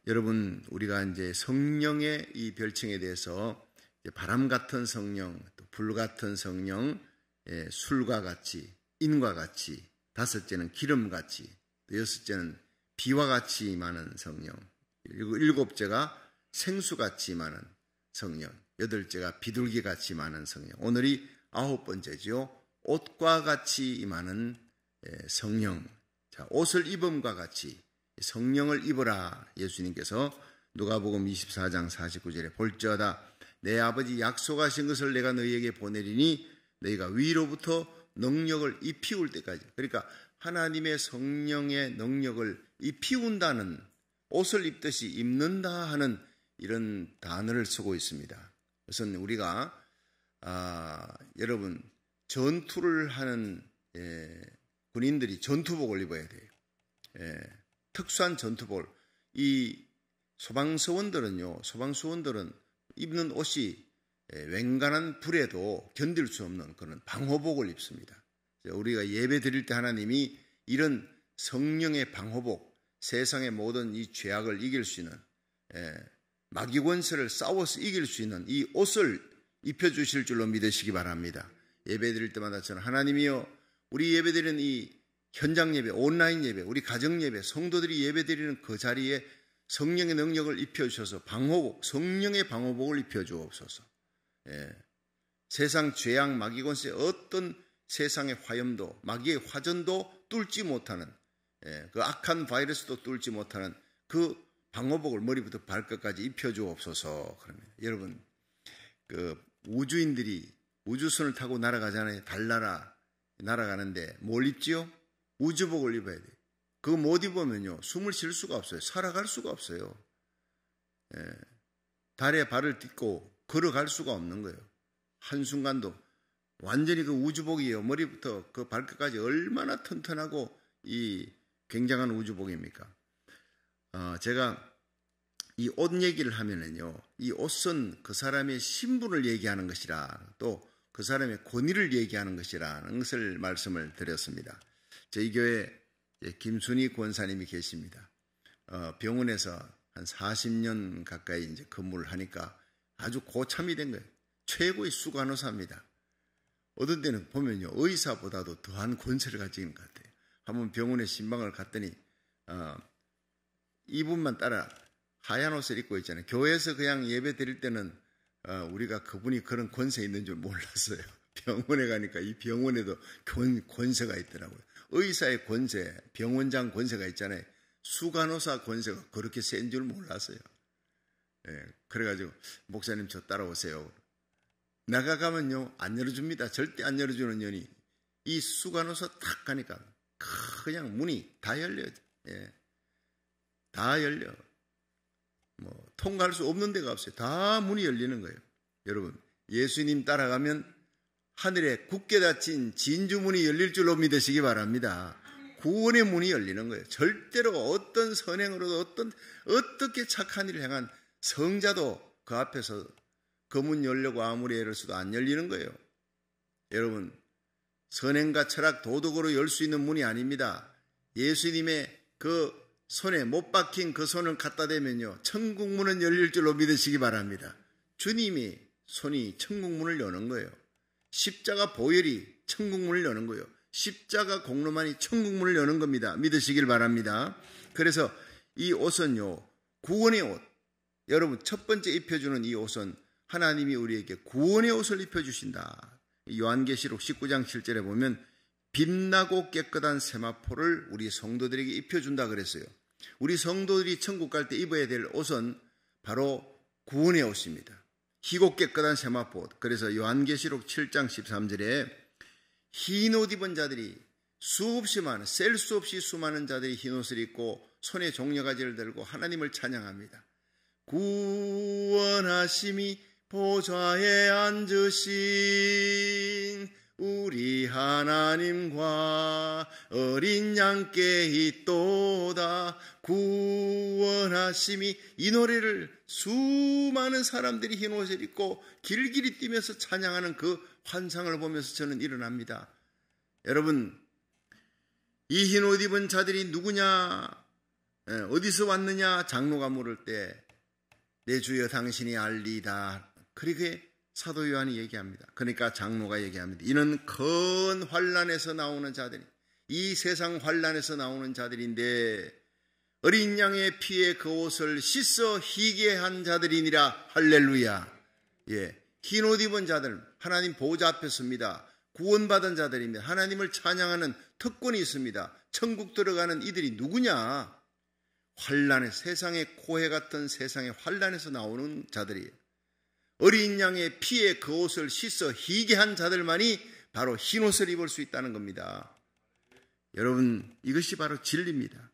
여러분, 우리가 이제 성령의 이 별칭에 대해서 바람 같은 성령, 또 불 같은 성령, 술과 같이, 인과 같이, 다섯째는 기름 같이, 또 여섯째는 비와 같이 많은 성령, 일곱째가 생수같이 많은 성령, 여덟째가 비둘기 같이 많은 성령, 오늘이 아홉 번째죠. 옷과 같이 많은 성령. 자, 옷을 입음과 같이 성령을 입어라. 예수님께서 누가복음 24장 49절에 볼지어다 내 아버지 약속하신 것을 내가 너희에게 보내리니 너희가 위로부터 능력을 입히울 때까지. 그러니까 하나님의 성령의 능력을 입히운다는, 옷을 입듯이 입는다 하는 이런 단어를 쓰고 있습니다. 우선 우리가 여러분 전투를 하는 군인들이 전투복을 입어야 돼요. 특수한 전투복을. 이 소방수원들은 입는 옷이 웬간한 불에도 견딜 수 없는 그런 방호복을 입습니다. 우리가 예배 드릴 때 하나님이 이런 성령의 방호복, 세상의 모든 이 죄악을 이길 수 있는, 마귀 권세를 싸워서 이길 수 있는 이 옷을 입혀주실 줄로 믿으시기 바랍니다. 예배 드릴 때마다 저는 하나님이여, 우리 예배 드리는 이 현장 예배, 온라인 예배, 우리 가정 예배, 성도들이 예배 드리는 그 자리에 성령의 능력을 입혀주셔서 방호복, 성령의 방호복을 입혀주옵소서. 세상 죄악, 마귀 권세, 어떤 세상의 화염도, 마귀의 화전도 뚫지 못하는, 그 악한 바이러스도 뚫지 못하는 그 방호복을 머리부터 발끝까지 입혀주옵소서. 그럽니다. 여러분, 그 우주인들이 우주선을 타고 날아가잖아요. 달나라 날아가는데 뭘 입지요? 우주복을 입어야 돼요. 그거 못 입으면요, 숨을 쉴 수가 없어요. 살아갈 수가 없어요. 달에 발을 딛고 걸어갈 수가 없는 거예요. 한순간도. 완전히 그 우주복이에요. 머리부터 그 발끝까지 얼마나 튼튼하고 이 굉장한 우주복입니까? 제가 이 옷 얘기를 하면은요, 이 옷은 그 사람의 신분을 얘기하는 것이라, 또 그 사람의 권위를 얘기하는 것이라는 것을 말씀을 드렸습니다. 저희 교회에 김순희 권사님이 계십니다. 병원에서 한 40년 가까이 이제 근무를 하니까 아주 고참이 된 거예요. 최고의 수간호사입니다. 어떤 때는 보면요, 의사보다도 더한 권세를 가지고 있는 것 같아요. 한번 병원에 신방을 갔더니 이분만 따라 하얀 옷을 입고 있잖아요. 교회에서 그냥 예배 드릴 때는 우리가 그분이 그런 권세 있는 줄 몰랐어요. 병원에 가니까 이 병원에도 권세가 있더라고요. 의사의 권세, 병원장 권세가 있잖아요. 수간호사 권세가 그렇게 센 줄 몰랐어요. 그래가지고 목사님 저 따라오세요. 나가가면요 안 열어줍니다. 절대 안 열어주는 년이, 이 수간호사 탁 가니까 그냥 문이 다 열려요. 다 열려. 통과할 수 없는 데가 없어요. 다 문이 열리는 거예요. 여러분, 예수님 따라가면 하늘에 굳게 닫힌 진주문이 열릴 줄로 믿으시기 바랍니다. 구원의 문이 열리는 거예요. 절대로 어떤 선행으로도 어떻게 착한 일을 행한 성자도 그 앞에서 그 문 열려고 아무리 애를 써도 안 열리는 거예요. 여러분, 선행과 철학, 도덕으로 열 수 있는 문이 아닙니다. 예수님의 그 손에 못 박힌 그 손을 갖다 대면요, 천국문은 열릴 줄로 믿으시기 바랍니다. 주님이 손이 천국문을 여는 거예요. 십자가 보혈이 천국문을 여는 거예요. 십자가 공로만이 천국문을 여는 겁니다. 믿으시길 바랍니다. 그래서 이 옷은요, 구원의 옷. 여러분, 첫 번째 입혀주는 이 옷은 하나님이 우리에게 구원의 옷을 입혀주신다. 요한계시록 19장 7절에 보면 빛나고 깨끗한 세마포를 우리 성도들에게 입혀준다 그랬어요. 우리 성도들이 천국 갈 때 입어야 될 옷은 바로 구원의 옷입니다. 희고 깨끗한 세마포. 그래서 요한계시록 7장 13절에 흰 옷 입은 자들이 수없이 많은, 셀 수 없이 수많은 자들이 흰 옷을 입고 손에 종려가지를 들고 하나님을 찬양합니다. 구원하심이 보좌에 앉으신 우리 하나님과 어린 양께 있도다. 구원하심이, 이 노래를 수많은 사람들이 흰 옷을 입고 길길이 뛰면서 찬양하는 그 환상을 보면서 저는 일어납니다. 여러분, 이 흰 옷 입은 자들이 누구냐? 어디서 왔느냐? 장로가 물을 때 내 주여 당신이 알리다. 그렇게 사도 요한이 얘기합니다. 그러니까 장로가 얘기합니다. 이는 큰 환난에서 나오는 자들이, 이 세상 환난에서 나오는 자들인데 어린 양의 피에 그 옷을 씻어 희게 한 자들이니라. 할렐루야. 흰 옷 입은 자들, 하나님 보좌 앞에 섭니다. 구원받은 자들입니다. 하나님을 찬양하는 특권이 있습니다. 천국 들어가는 이들이 누구냐? 환난의, 세상의 코해 같은 세상의 환난에서 나오는 자들이에요. 어린 양의 피에 그 옷을 씻어 희게 한 자들만이 바로 흰 옷을 입을 수 있다는 겁니다. 여러분, 이것이 바로 진리입니다.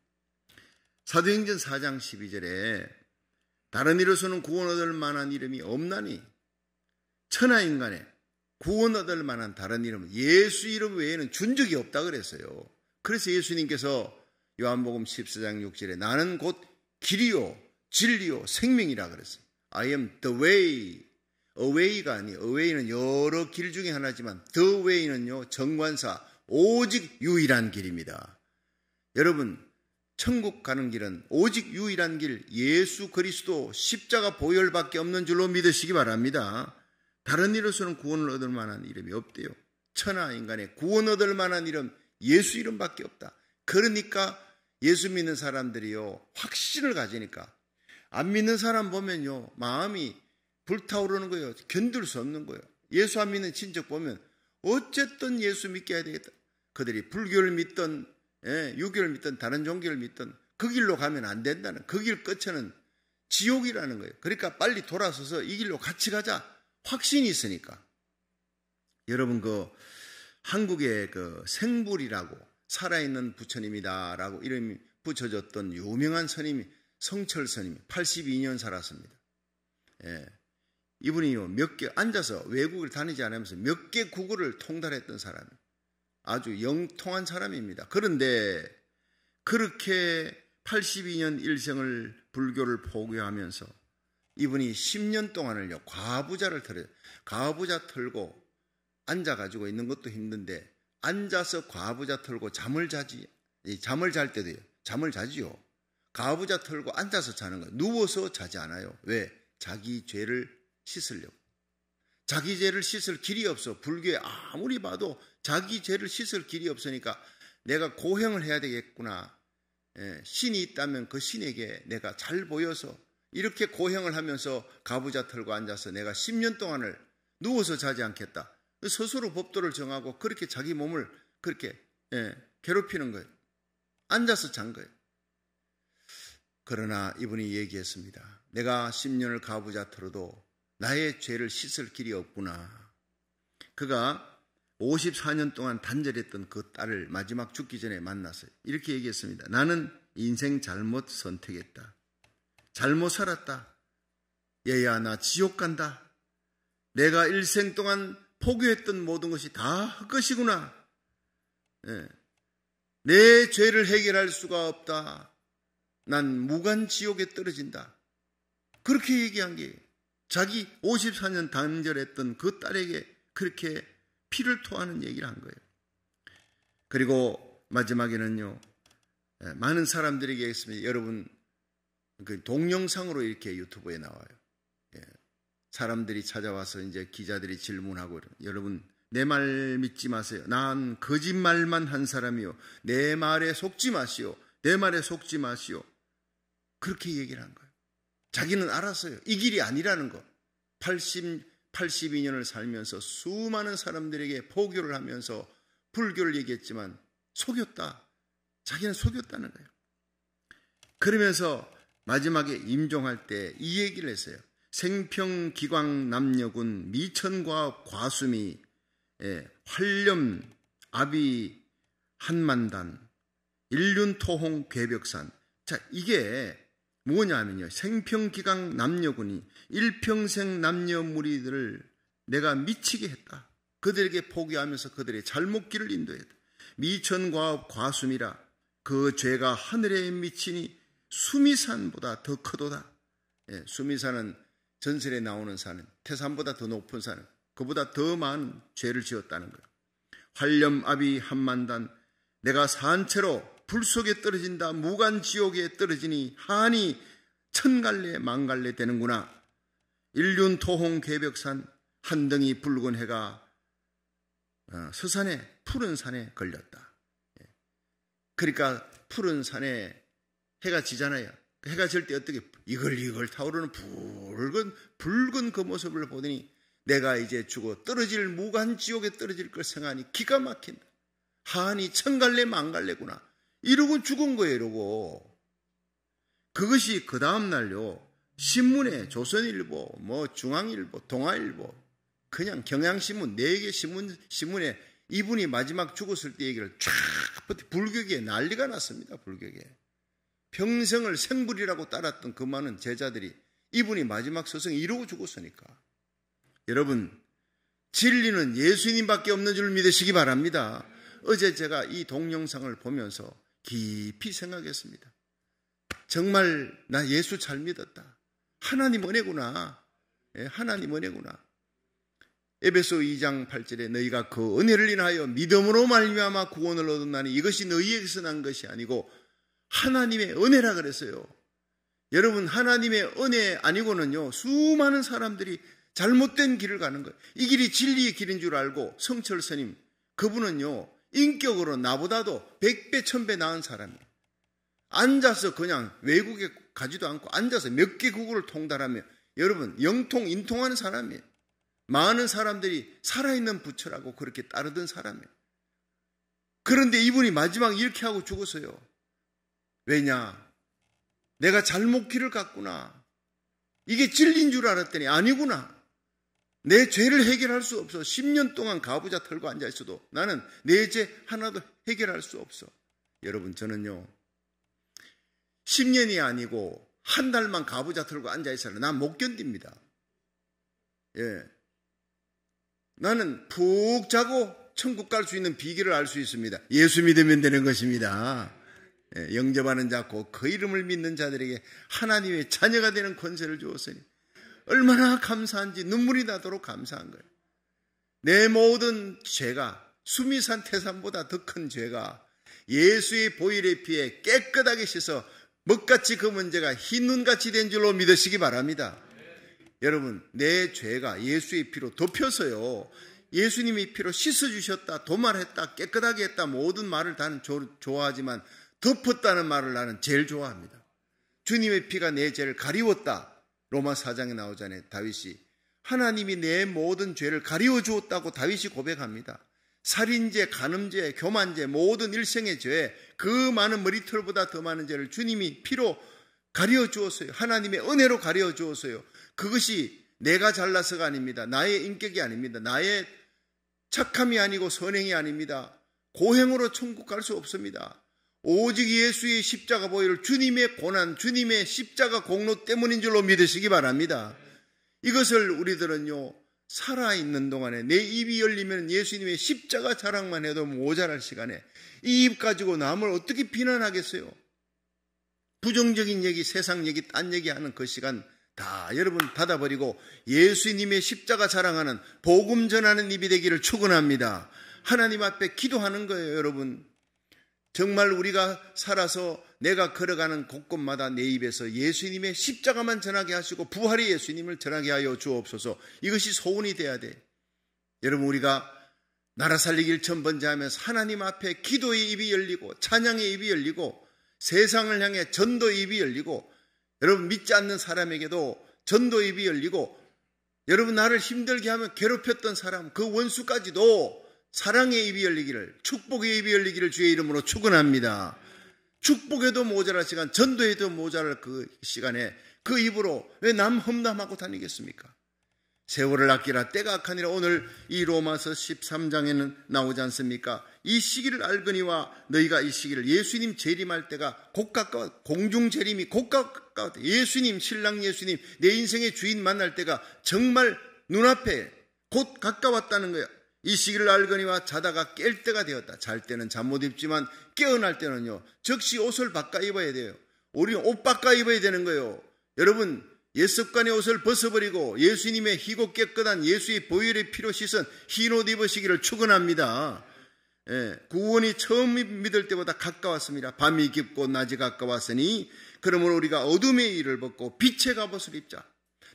사도행전 4장 12절에 다른 이로서는 구원 얻을 만한 이름이 없나니 천하인간에 구원 얻을 만한 다른 이름은 예수 이름 외에는 준 적이 없다 그랬어요. 그래서 예수님께서 요한복음 14장 6절에 나는 곧 길이요 진리요 생명이라 그랬어요. I am the way. away가 아니, away는 여러 길 중에 하나지만 the way는요 정관사 오직 유일한 길입니다. 여러분, 천국 가는 길은 오직 유일한 길 예수 그리스도 십자가 보혈밖에 없는 줄로 믿으시기 바랍니다. 다른 이로서는 구원을 얻을 만한 이름이 없대요. 천하 인간의 구원 얻을 만한 이름 예수 이름밖에 없다. 그러니까 예수 믿는 사람들이요 확신을 가지니까 안 믿는 사람 보면요 마음이 불타오르는 거예요. 견딜 수 없는 거예요. 예수 안 믿는 친척 보면 어쨌든 예수 믿게 해야 되겠다. 그들이 불교를 믿든 유교를 믿든 다른 종교를 믿든 그 길로 가면 안 된다는, 그 길 끝에는 지옥이라는 거예요. 그러니까 빨리 돌아서서 이 길로 같이 가자. 확신이 있으니까. 여러분, 한국의 생불이라고 살아있는 부처님이다라고 이름이 붙여졌던 유명한 스님이 성철 스님이 82년 살았습니다. 이분이요 몇 개 앉아서 외국을 다니지 않으면서 몇 개 국어를 통달했던 사람이에요. 아주 영통한 사람입니다. 그런데 그렇게 82년 일생을 불교를 포교하면서 이분이 10년 동안을요 과부자를 털어요. 과부자 털고 앉아가지고 있는 것도 힘든데 앉아서 과부자 털고 잠을 자지. 잠을 잘 때도요 잠을 자지요. 과부자 털고 앉아서 자는 거예요. 누워서 자지 않아요. 왜? 자기 죄를 씻으려고. 자기 죄를 씻을 길이 없어. 불교에 아무리 봐도 자기 죄를 씻을 길이 없으니까 내가 고행을 해야 되겠구나. 신이 있다면 그 신에게 내가 잘 보여서 이렇게 고행을 하면서 가부좌 털고 앉아서 내가 10년 동안을 누워서 자지 않겠다. 스스로 법도를 정하고 그렇게 자기 몸을 그렇게 괴롭히는 거예요. 앉아서 잔 거예요. 그러나 이분이 얘기했습니다. 내가 10년을 가부좌 털어도 나의 죄를 씻을 길이 없구나. 그가 54년 동안 단절했던 그 딸을 마지막 죽기 전에 만났어요. 이렇게 얘기했습니다. 나는 인생 잘못 선택했다. 잘못 살았다. 얘야, 나 지옥 간다. 내가 일생 동안 포기했던 모든 것이 다 헛것이구나. 내 죄를 해결할 수가 없다. 난 무간 지옥에 떨어진다. 그렇게 얘기한 게 자기 54년 단절했던 그 딸에게 그렇게 피를 토하는 얘기를 한 거예요. 그리고 마지막에는요, 많은 사람들에게 했습니다. 여러분, 그 동영상으로 이렇게 유튜브에 나와요. 사람들이 찾아와서 이제 기자들이 질문하고, 여러분, 내 말 믿지 마세요. 난 거짓말만 한 사람이요. 내 말에 속지 마시오. 내 말에 속지 마시오. 그렇게 얘기를 한 거예요. 자기는 알았어요. 이 길이 아니라는 거. 82년을 살면서 수많은 사람들에게 포교를 하면서 불교를 얘기했지만 속였다. 자기는 속였다는 거예요. 그러면서 마지막에 임종할 때 이 얘기를 했어요. 생평기광 남녀군 미천과 과수미 활렴 아비 한만단 일륜토홍 괴벽산. 자, 이게 뭐냐면요, 생평기강 남녀군이 일평생 남녀 무리들을 내가 미치게 했다. 그들에게 포기하면서 그들의 잘못길을 인도했다. 미천과업 과수미라. 그 죄가 하늘에 미치니 수미산보다 더 크도다. 수미산은 전설에 나오는 산은 태산보다 더 높은 산은 그보다 더 많은 죄를 지었다는 거예요. 활렴아비 한만단. 내가 산채로 불 속에 떨어진다. 무간지옥에 떨어지니 하니 천갈래 만갈래 되는구나. 일륜 토홍 괴벽산 한덩이 붉은 해가 서산에 푸른 산에 걸렸다. 그러니까 푸른 산에 해가 지잖아요. 해가 질 때 어떻게 이글이글 타오르는 붉은 그 모습을 보더니 내가 이제 죽어 떨어질 무간지옥에 떨어질 걸 생각하니 기가 막힌다. 하니 천갈래 만갈래구나. 이러고 죽은 거예요. 이러고. 그것이 그 다음날요. 신문에 조선일보, 중앙일보, 동아일보, 그냥 경향신문 4개 신문에 이분이 마지막 죽었을 때 얘기를 쫙 불교계에 난리가 났습니다. 불교계. 평생을 생불이라고 따랐던 그 많은 제자들이 이분이 마지막 서성에 이러고 죽었으니까. 여러분, 진리는 예수님밖에 없는 줄 믿으시기 바랍니다. 어제 제가 이 동영상을 보면서 깊이 생각했습니다. 정말 나 예수 잘 믿었다. 하나님 은혜구나. 하나님 은혜구나. 에베소 2장 8절에 너희가 그 은혜를 인하여 믿음으로 말미암아 구원을 얻었나니 이것이 너희에게서 난 것이 아니고 하나님의 은혜라 그랬어요. 여러분, 하나님의 은혜 아니고는요, 수많은 사람들이 잘못된 길을 가는 거예요. 이 길이 진리의 길인 줄 알고 성철 스님, 그분은요, 인격으로 나보다도 100배, 1000배 나은 사람이에요. 앉아서 그냥 외국에 가지도 않고 앉아서 몇 개 국어를 통달하며 여러분, 영통, 인통하는 사람이에요. 많은 사람들이 살아있는 부처라고 그렇게 따르던 사람이에요. 그런데 이분이 마지막 이렇게 하고 죽었어요. 왜냐? 내가 잘못 길을 갔구나. 이게 진리인 줄 알았더니 아니구나. 내 죄를 해결할 수 없어. 10년 동안 가부좌 털고 앉아있어도 나는 내 죄 하나도 해결할 수 없어. 여러분, 저는요, 10년이 아니고 한 달만 가부좌 털고 앉아있어도 난 못 견딥니다. 예. 나는 푹 자고 천국 갈 수 있는 비결을 알 수 있습니다. 예수 믿으면 되는 것입니다. 예, 영접하는 자, 곧 그 이름을 믿는 자들에게 하나님의 자녀가 되는 권세를 주었으니 얼마나 감사한지 눈물이 나도록 감사한 거예요. 내 모든 죄가 수미산 태산보다 더 큰 죄가 예수의 보혈의 피에 깨끗하게 씻어 먹같이 그 문제가 흰 눈같이 된 줄로 믿으시기 바랍니다. 여러분, 내 죄가 예수의 피로 덮여서요, 예수님의 피로 씻어주셨다, 도말했다, 깨끗하게 했다, 모든 말을 다는 좋아하지만 덮었다는 말을 나는 제일 좋아합니다. 주님의 피가 내 죄를 가리웠다. 로마 4장에 나오잖아요. 다윗이 하나님이 내 모든 죄를 가리워 주었다고 다윗이 고백합니다. 살인죄, 간음죄, 교만죄, 모든 일생의 죄, 그 많은 머리털보다 더 많은 죄를 주님이 피로 가리워 주었어요. 하나님의 은혜로 가리워 주었어요. 그것이 내가 잘나서가 아닙니다. 나의 인격이 아닙니다. 나의 착함이 아니고 선행이 아닙니다. 고행으로 천국 갈 수 없습니다. 오직 예수의 십자가 보혈을 주님의 고난, 주님의 십자가 공로 때문인 줄로 믿으시기 바랍니다. 이것을 우리들은요, 살아있는 동안에 내 입이 열리면 예수님의 십자가 자랑만 해도 모자랄 시간에 이 입 가지고 남을 어떻게 비난하겠어요? 부정적인 얘기, 세상 얘기, 딴 얘기하는 그 시간 다 여러분 닫아버리고 예수님의 십자가 자랑하는 복음 전하는 입이 되기를 축원합니다. 하나님 앞에 기도하는 거예요. 여러분, 정말 우리가 살아서 내가 걸어가는 곳곳마다 내 입에서 예수님의 십자가만 전하게 하시고 부활의 예수님을 전하게 하여 주옵소서. 이것이 소원이 돼야 돼. 여러분, 우리가 나라 살리기를 천번제하면서 하나님 앞에 기도의 입이 열리고 찬양의 입이 열리고 세상을 향해 전도의 입이 열리고 여러분 믿지 않는 사람에게도 전도의 입이 열리고 여러분 나를 힘들게 하면 괴롭혔던 사람 그 원수까지도 사랑의 입이 열리기를, 축복의 입이 열리기를 주의 이름으로 축원합니다. 축복에도 모자랄 시간, 전도에도 모자랄 그 시간에 그 입으로 왜 남 험담하고 다니겠습니까? 세월을 아끼라 때가 악하니라. 오늘 이 로마서 13장에는 나오지 않습니까? 이 시기를 알거니와 너희가 이 시기를 예수님 재림할 때가 곧 가까워, 공중 재림이 곧 가까워, 예수님, 신랑 예수님, 내 인생의 주인 만날 때가 정말 눈앞에 곧 가까웠다는 거야. 이 시기를 알거니와 자다가 깰 때가 되었다. 잘 때는 잠 못 입지만 깨어날 때는요, 즉시 옷을 바꿔 입어야 돼요. 우리는 옷 바꿔 입어야 되는 거예요. 여러분, 옛 습관의 옷을 벗어버리고 예수님의 희고 깨끗한 예수의 보혈의 피로 씻은 흰 옷 입으시기를 축원합니다. 구원이 처음 믿을 때보다 가까웠습니다. 밤이 깊고 낮이 가까웠으니 그러므로 우리가 어둠의 일을 벗고 빛의 갑옷을 입자.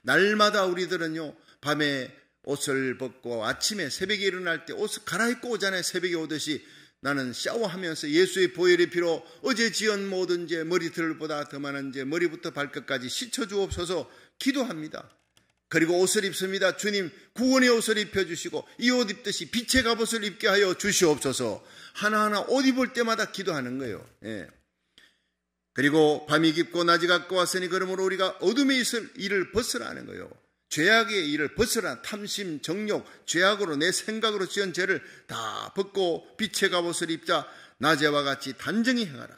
날마다 우리들은요, 밤에 옷을 벗고 아침에 새벽에 일어날 때 옷을 갈아입고 오잖아요. 새벽에 오듯이 나는 샤워하면서 예수의 보혈의 피로 어제 지은 모든 죄, 머리털보다 더 많은 죄, 머리부터 발끝까지 씻어주옵소서 기도합니다. 그리고 옷을 입습니다. 주님, 구원의 옷을 입혀주시고 이 옷 입듯이 빛의 갑옷을 입게 하여 주시옵소서. 하나하나 옷 입을 때마다 기도하는 거예요. 그리고 밤이 깊고 낮이 가까웠으니 그러므로 우리가 어둠의 일을 벗으라는 거예요. 죄악의 일을 벗으라. 탐심, 정욕, 죄악으로 내 생각으로 지은 죄를 다 벗고 빛의 갑옷을 입자. 낮에와 같이 단정히 행하라.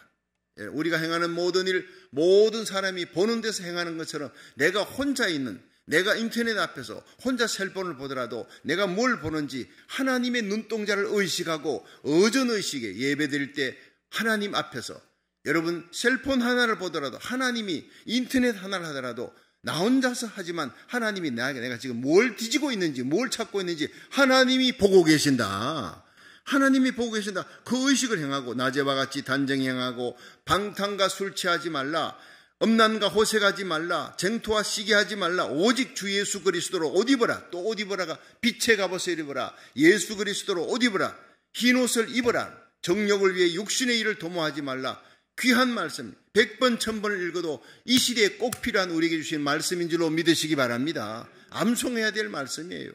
우리가 행하는 모든 일, 모든 사람이 보는 데서 행하는 것처럼 내가 혼자 있는, 내가 인터넷 앞에서 혼자 셀폰을 보더라도 내가 뭘 보는지 하나님의 눈동자를 의식하고 어전의식에 예배드릴 때 하나님 앞에서, 여러분 셀폰 하나를 보더라도 하나님이, 인터넷 하나를 하더라도 나 혼자서 하지만 하나님이 내가 지금 뭘 뒤지고 있는지, 뭘 찾고 있는지 하나님이 보고 계신다. 하나님이 보고 계신다. 그 의식을 행하고 낮에와 같이 단정히 행하고 방탕과 술 취하지 말라. 음란과 호색하지 말라. 쟁토와 시기하지 말라. 오직 주 예수 그리스도로 옷 입어라. 또 옷 입어라가 빛의 갑옷을 입어라. 예수 그리스도로 옷 입어라. 흰 옷을 입어라. 정욕을 위해 육신의 일을 도모하지 말라. 귀한 말씀, 100번 1000번을 읽어도 이 시대에 꼭 필요한 우리에게 주신 말씀인 줄로 믿으시기 바랍니다. 암송해야 될 말씀이에요.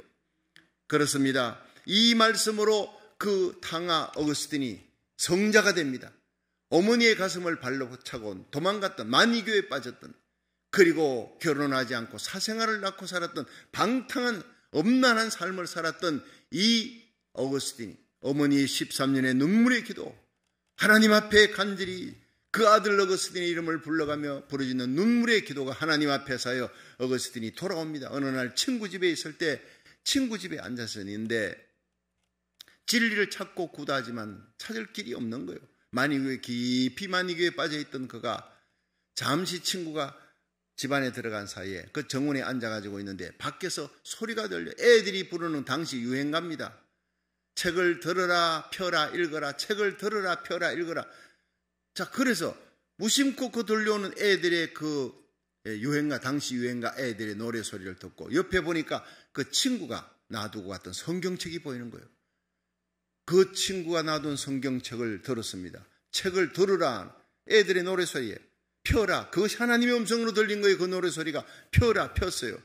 그렇습니다. 이 말씀으로 그 탕아 어거스틴이 성자가 됩니다. 어머니의 가슴을 발로 차고 도망갔던, 만이교에 빠졌던, 그리고 결혼하지 않고 사생활을 낳고 살았던 방탕한 엄난한 삶을 살았던 이 어거스틴이 어머니의 13년의 눈물의 기도, 하나님 앞에 간절히 그 아들 어거스틴의 이름을 불러가며 부르짖는 눈물의 기도가 하나님 앞에서요, 어거스틴이 돌아옵니다. 어느 날 친구 집에 있을 때 친구 집에 앉아서 있는데 진리를 찾고 구다하지만 찾을 길이 없는 거예요. 만이교에 깊이 만이교에 빠져있던 그가 잠시 친구가 집안에 들어간 사이에 그 정원에 앉아가지고 있는데 밖에서 소리가 들려. 애들이 부르는 당시 유행가입니다. 책을 들어라 펴라 읽어라. 책을 들어라 펴라 읽어라. 자, 그래서 무심코 그 들려오는 애들의 그 유행가, 당시 유행가 애들의 노래 소리를 듣고 옆에 보니까 그 친구가 놔두고 갔던 성경책이 보이는 거예요. 그 친구가 놔둔 성경책을 들었습니다. 책을 들으라. 애들의 노래소리에 펴라. 그것이 하나님의 음성으로 들린 거예요. 그 노래소리가 펴라 폈어요.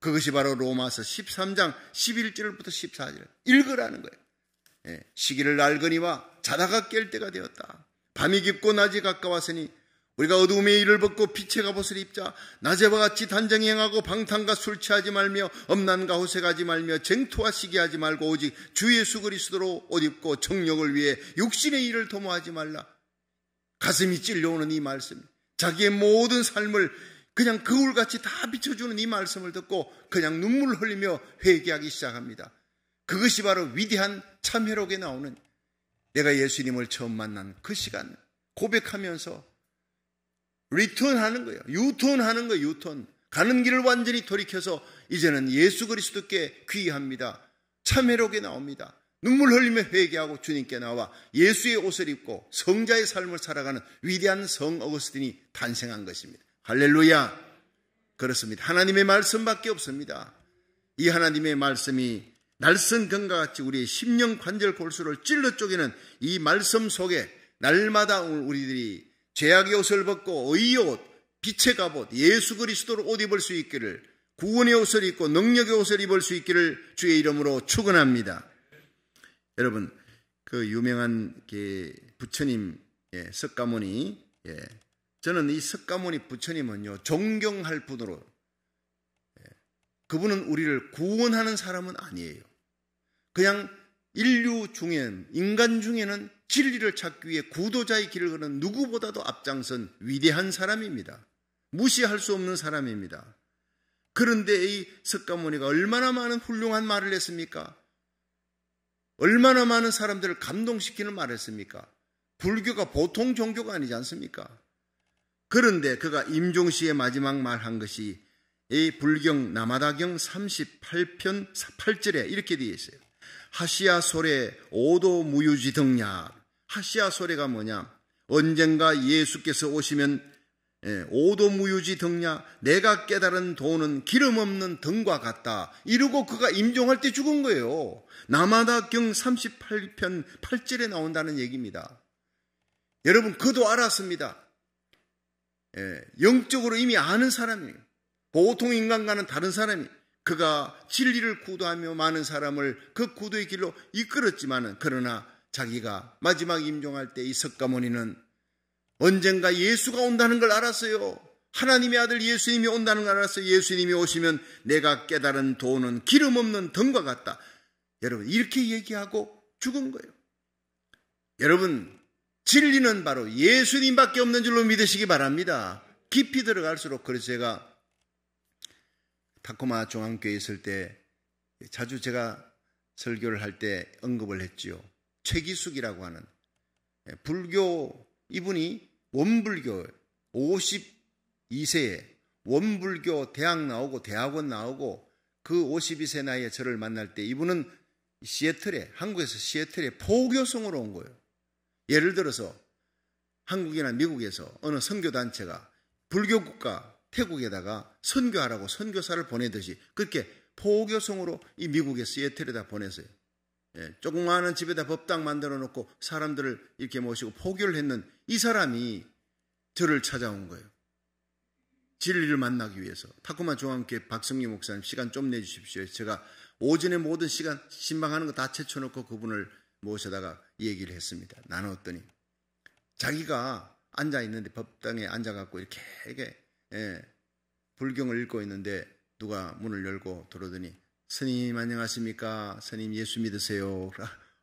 그것이 바로 로마서 13장 11절부터 14절 읽으라는 거예요. 시기를 날거니와 자다가 깰 때가 되었다. 밤이 깊고 낮이 가까웠으니 우리가 어두움의 일을 벗고 빛의 갑옷을 입자. 낮에와 같이 단정히 행하고 방탕과 술 취하지 말며 음란과 호색하지 말며 쟁토와 시기하지 말고 오직 주 예수 그리스도로 옷 입고 정욕을 위해 육신의 일을 도모하지 말라. 가슴이 찔려오는 이 말씀, 자기의 모든 삶을 그냥 거울같이 다 비춰주는 이 말씀을 듣고 그냥 눈물을 흘리며 회개하기 시작합니다. 그것이 바로 위대한 참회록에 나오는, 내가 예수님을 처음 만난 그 시간 고백하면서 리턴하는 거예요. 유턴하는 거예요. 유턴. 가는 길을 완전히 돌이켜서 이제는 예수 그리스도께 귀의합니다. 참회록에 나옵니다. 눈물 흘리며 회개하고 주님께 나와 예수의 옷을 입고 성자의 삶을 살아가는 위대한 성 어거스틴이 탄생한 것입니다. 할렐루야. 그렇습니다. 하나님의 말씀밖에 없습니다. 이 하나님의 말씀이 날성경과 같이 우리의 심령 관절 골수를 찔러 쪼개는 이 말씀 속에 날마다 우리들이 죄악의 옷을 벗고 의의 옷, 빛의 갑옷, 예수 그리스도로 옷 입을 수 있기를, 구원의 옷을 입고 능력의 옷을 입을 수 있기를 주의 이름으로 축원합니다. 여러분, 그 유명한 부처님 석가모니, 저는 이 석가모니 부처님은요 존경할 분으로, 그분은 우리를 구원하는 사람은 아니에요. 그냥 인류 중엔, 인간 중에는 진리를 찾기 위해 구도자의 길을 걷는 누구보다도 앞장선 위대한 사람입니다. 무시할 수 없는 사람입니다. 그런데 이 석가모니가 얼마나 많은 훌륭한 말을 했습니까? 얼마나 많은 사람들을 감동시키는 말을 했습니까? 불교가 보통 종교가 아니지 않습니까? 그런데 그가 임종시의 마지막 말한 것이 이 불경 남아다경 38편 8절에 이렇게 되어 있어요. 하시아 소래 오도 무유지 등야. 하시아 소래가 뭐냐? 언젠가 예수께서 오시면 오도 무유지 등야, 내가 깨달은 도는 기름 없는 등과 같다. 이러고 그가 임종할 때 죽은 거예요. 남아다경 38편 8절에 나온다는 얘기입니다. 여러분, 그도 알았습니다. 영적으로 이미 아는 사람이에요. 보통 인간과는 다른 사람이. 그가 진리를 구도하며 많은 사람을 그 구도의 길로 이끌었지만은, 그러나 자기가 마지막 임종할 때 이 석가모니는 언젠가 예수가 온다는 걸 알았어요. 하나님의 아들 예수님이 온다는 걸 알았어요. 예수님이 오시면 내가 깨달은 도는 기름 없는 등과 같다. 여러분, 이렇게 얘기하고 죽은 거예요. 여러분, 진리는 바로 예수님밖에 없는 줄로 믿으시기 바랍니다. 깊이 들어갈수록. 그래서 제가 타코마 중앙교회에 있을 때 자주 제가 설교를 할 때 언급을 했지요. 최기숙이라고 하는 불교, 이분이 원불교 52세에 원불교 대학 나오고 대학원 나오고 그 52세 나이에 저를 만날 때 이분은 시애틀에, 한국에서 시애틀에 포교성으로 온 거예요. 예를 들어서 한국이나 미국에서 어느 선교단체가 불교국가 태국에다가 선교하라고 선교사를 보내듯이 그렇게 포교성으로 이 미국의 시애틀에다 보냈어요. 조그마한 집에다 법당 만들어 놓고 사람들을 이렇게 모시고 포교를 했는 이 사람이 저를 찾아온 거예요. 진리를 만나기 위해서. 타코마 중앙교회 박성규 목사님, 시간 좀 내주십시오. 제가 오전에 모든 시간 신방하는 거 다 제쳐놓고 그분을 모셔다가 얘기를 했습니다. 나눴더니 자기가 앉아있는데, 법당에 앉아갖고 이렇게 불경을 읽고 있는데 누가 문을 열고 들어오더니, 스님 안녕하십니까? 스님 예수 믿으세요?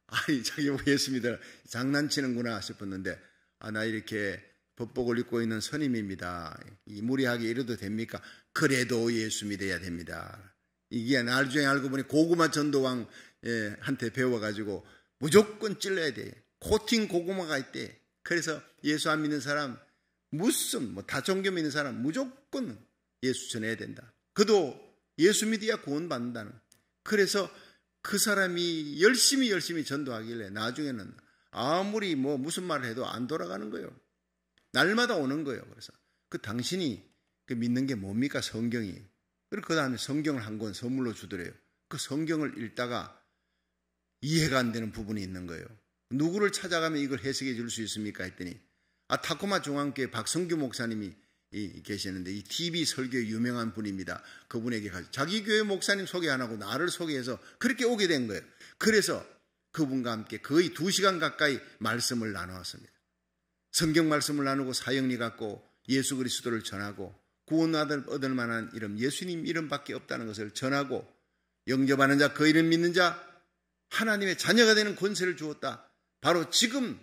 아니, 자기 예수 믿어 장난치는구나 싶었는데, 나 이렇게 법복을 입고 있는 스님입니다. 이 무리하게 이래도 됩니까? 그래도 예수 믿어야 됩니다. 이게 나중에 알고 보니 고구마 전도왕 한테 배워가지고 무조건 찔러야 돼. 코팅 고구마가 있대. 그래서 예수 안 믿는 사람, 무슨 다 종교 믿는 사람 무조건 예수 전해야 된다. 그도 예수 믿어야 구원받는다는. 그래서 그 사람이 열심히 전도하길래 나중에는 아무리 무슨 말을 해도 안 돌아가는 거예요. 날마다 오는 거예요. 그래서 당신이 믿는 게 뭡니까? 성경이. 그리고 그 다음에 성경을 한 권 선물로 주더래요. 그 성경을 읽다가 이해가 안 되는 부분이 있는 거예요. 누구를 찾아가면 이걸 해석해 줄 수 있습니까? 했더니 타코마 중앙교회 박성규 목사님이 계시는데, 이 TV 설교 유명한 분입니다. 그분에게 가서 자기 교회 목사님 소개 안 하고 나를 소개해서 그렇게 오게 된 거예요. 그래서 그분과 함께 거의 2시간 가까이 말씀을 나누었습니다. 성경 말씀을 나누고 사형리 갖고 예수 그리스도를 전하고 구원 얻을 만한 이름, 예수님 이름밖에 없다는 것을 전하고, 영접하는 자, 그 이름 믿는 자 하나님의 자녀가 되는 권세를 주었다. 바로 지금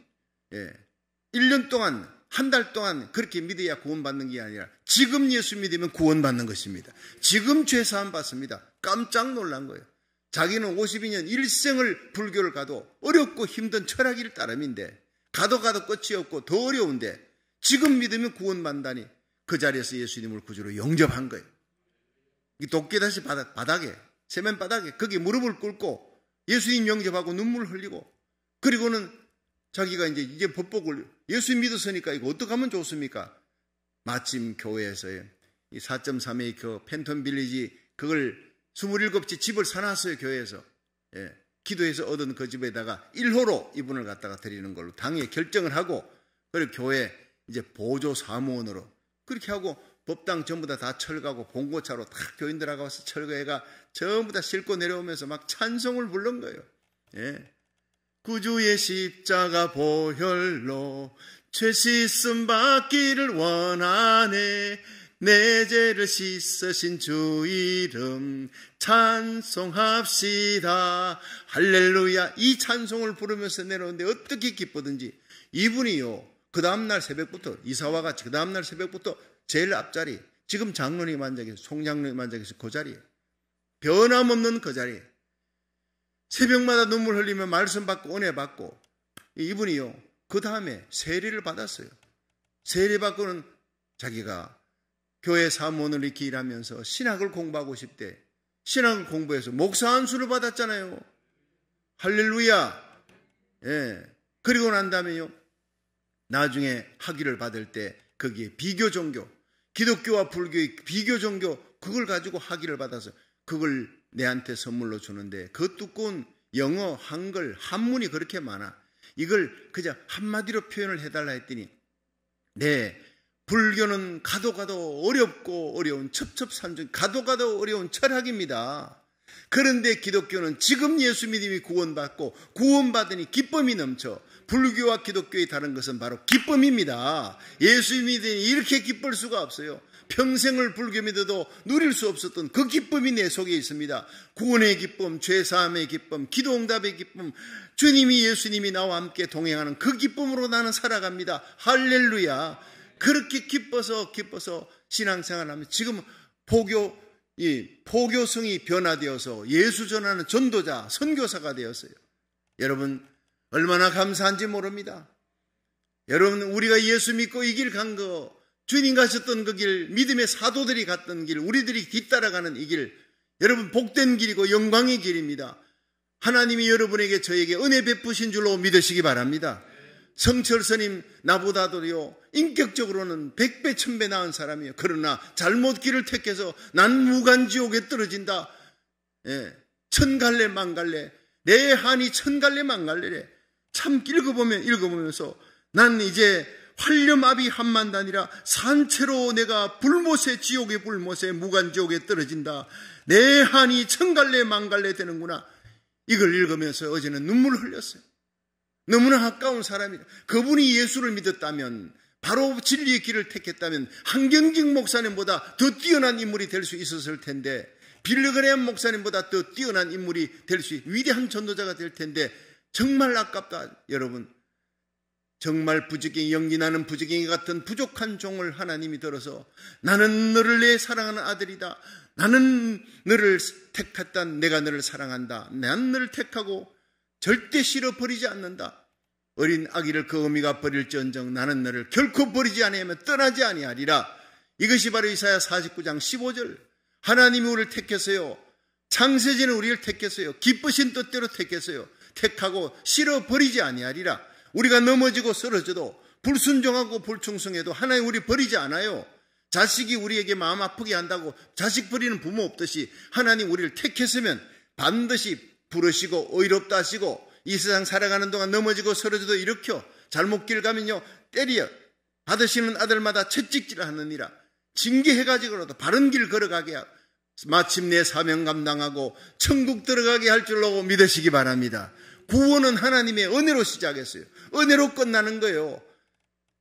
1년 동안, 한 달 동안 그렇게 믿어야 구원받는 게 아니라 지금 예수 믿으면 구원받는 것입니다. 지금 죄사함 받습니다. 깜짝 놀란 거예요. 자기는 52년 일생을 불교를 가도 어렵고 힘든 철학일 따름인데, 가도 끝이 없고 더 어려운데 지금 믿으면 구원받다니, 그 자리에서 예수님을 구주로 영접한 거예요. 이 도깨다시 바닥에, 세면 바닥에 거기 무릎을 꿇고 예수님 영접하고 눈물 흘리고, 그리고는 자기가 이제 법복을 예수님 믿었으니까 이거 어떻게 하면 좋습니까? 마침 교회에서요, 이 4.3의 그 팬텀 빌리지, 그걸 27채 집을 사놨어요. 교회에서. 기도해서 얻은 그 집에다가 1호로 이분을 갖다가 드리는 걸로 당에 결정을 하고, 그리고 교회 이제 보조 사무원으로 그렇게 하고, 법당 전부 다 철가고 봉고차로 다 교인들하고 와서 철거해가 전부 다 싣고 내려오면서 막 찬송을 부른 거예요. 구주의 십자가 보혈로 죄 씻음 받기를 원하네. 내 죄를 씻으신 주 이름 찬송합시다. 할렐루야. 이 찬송을 부르면서 내려오는데 어떻게 기쁘든지, 이분이요, 그 다음날 새벽부터, 이사와 같이 그 다음날 새벽부터 제일 앞자리, 지금 장로님 앉아 계세요, 송장로님 앉아 계세요, 그 자리에, 변함없는 그 자리에 새벽마다 눈물 흘리며 말씀 받고 은혜 받고, 이분이요, 그 다음에 세례를 받았어요. 세례 받고는 자기가 교회 사무원을 이렇게 일하면서 신학을 공부하고 싶대. 신학을 공부해서 목사 안수를 받았잖아요. 할렐루야. 예. 그리고 난 다음에요, 나중에 학위를 받을 때 거기에 비교 종교, 기독교와 불교의 비교 종교, 그걸 가지고 학위를 받아서 그걸 내한테 선물로 주는데, 그 두꺼운 영어, 한글, 한문이 그렇게 많아. 이걸 그저 한마디로 표현을 해달라 했더니, 네, 불교는 가도 어렵고 어려운 첩첩산중, 가도 어려운 철학입니다. 그런데 기독교는 지금 예수 믿음이 구원받고 구원받으니 기쁨이 넘쳐. 불교와 기독교의 다른 것은 바로 기쁨입니다. 예수 믿으니 이렇게 기쁠 수가 없어요. 평생을 불교 믿어도 누릴 수 없었던 그 기쁨이 내 속에 있습니다. 구원의 기쁨, 죄사함의 기쁨, 기도응답의 기쁨, 주님이, 예수님이 나와 함께 동행하는 그 기쁨으로 나는 살아갑니다. 할렐루야. 그렇게 기뻐서 신앙생활을 하면 지금 포교성이 변화되어서 예수 전하는 전도자, 선교사가 되었어요. 여러분, 얼마나 감사한지 모릅니다. 여러분, 우리가 예수 믿고 이 길 간 거, 주님 가셨던 그 길, 믿음의 사도들이 갔던 길, 우리들이 뒤따라가는 이 길, 여러분 복된 길이고 영광의 길입니다. 하나님이 여러분에게, 저에게 은혜 베푸신 줄로 믿으시기 바랍니다. 성철스님 나보다도요, 인격적으로는 100배 1000배 나은 사람이에요. 그러나 잘못 길을 택해서 난 무간지옥에 떨어진다. 예, 천갈래 만갈래, 내 한이 천갈래 만갈래래. 참 읽어보면서 난 이제 활렴압이 한만단이라 산채로 내가 불못에, 지옥의 불못에, 무간지옥에 떨어진다. 내 한이 천갈래 만갈래 되는구나. 이걸 읽으면서 어제는 눈물을 흘렸어요. 너무나 가까운 사람이다. 그분이 예수를 믿었다면, 바로 진리의 길을 택했다면 한경직 목사님보다 더 뛰어난 인물이 될 수 있었을 텐데, 빌리그레암 목사님보다 더 뛰어난 인물이 될 수, 위대한 전도자가 될 텐데, 정말 아깝다. 여러분, 정말 부지갱이, 연기나는 부지갱이 같은 부족한 종을 하나님이 들어서, 나는 너를 내 사랑하는 아들이다. 나는 너를 택했다. 내가 너를 사랑한다. 난 너를 택하고 절대 싫어버리지 않는다. 어린 아기를 그 어미가 버릴지언정 나는 너를 결코 버리지 아니하며 떠나지 아니하리라. 이것이 바로 이사야 49장 15절. 하나님이 우리를 택했어요. 창세전에 우리를 택했어요. 기쁘신 뜻대로 택했어요. 택하고 싫어버리지 아니하리라. 우리가 넘어지고 쓰러져도, 불순종하고 불충성해도 하나님 우리 버리지 않아요. 자식이 우리에게 마음 아프게 한다고 자식 버리는 부모 없듯이 하나님 우리를 택했으면 반드시 부르시고 의롭다 하시고, 이 세상 살아가는 동안 넘어지고 쓰러져도 일으켜, 잘못 길 가면요 때려 받으시는 아들마다 채찍질 하느니라. 징계해가지고라도 바른 길 걸어가게 하고 마침내 사명 감당하고 천국 들어가게 할 줄로 믿으시기 바랍니다. 구원은 하나님의 은혜로 시작했어요. 은혜로 끝나는 거예요.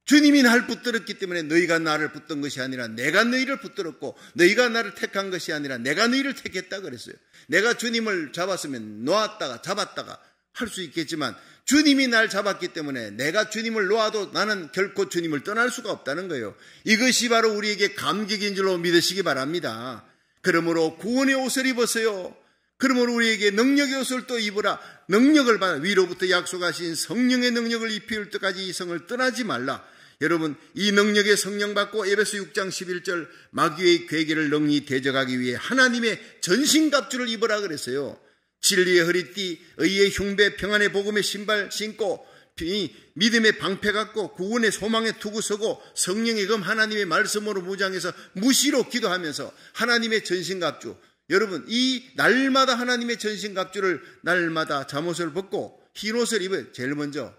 주님이 날 붙들었기 때문에 너희가 나를 붙든 것이 아니라 내가 너희를 붙들었고, 너희가 나를 택한 것이 아니라 내가 너희를 택했다 그랬어요. 내가 주님을 잡았으면 놓았다가 잡았다가 할 수 있겠지만, 주님이 날 잡았기 때문에 내가 주님을 놓아도 나는 결코 주님을 떠날 수가 없다는 거예요. 이것이 바로 우리에게 감격인 줄로 믿으시기 바랍니다. 그러므로 구원의 옷을 입었어요. 그러므로 우리에게 능력의 옷을 또 입으라. 능력을 받아 위로부터 약속하신 성령의 능력을 입힐 때까지 이 성을 떠나지 말라. 여러분, 이 능력의 성령 받고 에베소 6장 11절 마귀의 괴계를 능히 대적하기 위해 하나님의 전신갑주를 입으라 그랬어요. 진리의 허리띠, 의의 흉배, 평안의 복음의 신발 신고, 믿음의 방패 갖고 구원의 소망의 투구 서고, 성령의 검 하나님의 말씀으로 무장해서 무시로 기도하면서 하나님의 전신갑주. 여러분, 이 날마다 하나님의 전신갑주를 날마다 잠옷을 벗고 흰옷을 입어요. 제일 먼저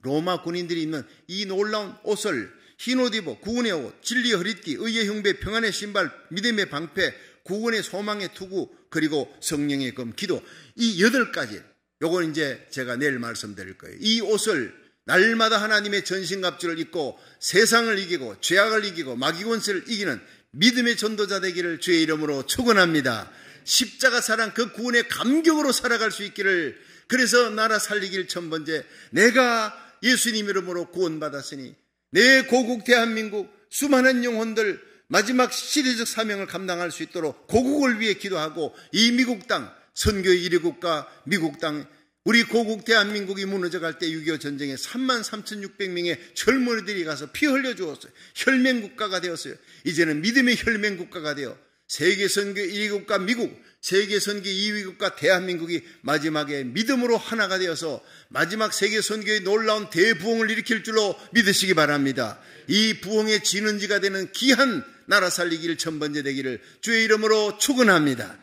로마 군인들이 입는 이 놀라운 옷을, 흰옷 입어 구원의 옷, 진리의 허리띠, 의의 흉배, 평안의 신발, 믿음의 방패, 구원의 소망의 투구, 그리고 성령의 검, 기도. 이 8가지, 요건 이제 제가 내일 말씀드릴 거예요. 이 옷을 날마다 하나님의 전신갑주를 입고 세상을 이기고 죄악을 이기고 마귀 권세를 이기는 믿음의 전도자 되기를 주의 이름으로 축원합니다. 십자가 사랑, 그 구원의 감격으로 살아갈 수 있기를. 그래서 나라 살리길 첫 번째, 내가 예수님 이름으로 구원받았으니 내 고국 대한민국 수많은 영혼들 마지막 시대적 사명을 감당할 수 있도록 고국을 위해 기도하고, 이 미국 땅, 선교의 1위 국가 미국 땅, 우리 고국 대한민국이 무너져갈 때 6.25 전쟁에 33,600명의 젊은이들이 가서 피 흘려 주었어요. 혈맹국가가 되었어요. 이제는 믿음의 혈맹국가가 되어 세계 선교 1위국가 미국, 세계 선교 2위국가 대한민국이 마지막에 믿음으로 하나가 되어서 마지막 세계 선교의 놀라운 대부흥을 일으킬 줄로 믿으시기 바랍니다. 이 부흥의 진원지가 되는 귀한 나라 살리기를 천번째 되기를 주의 이름으로 축원합니다.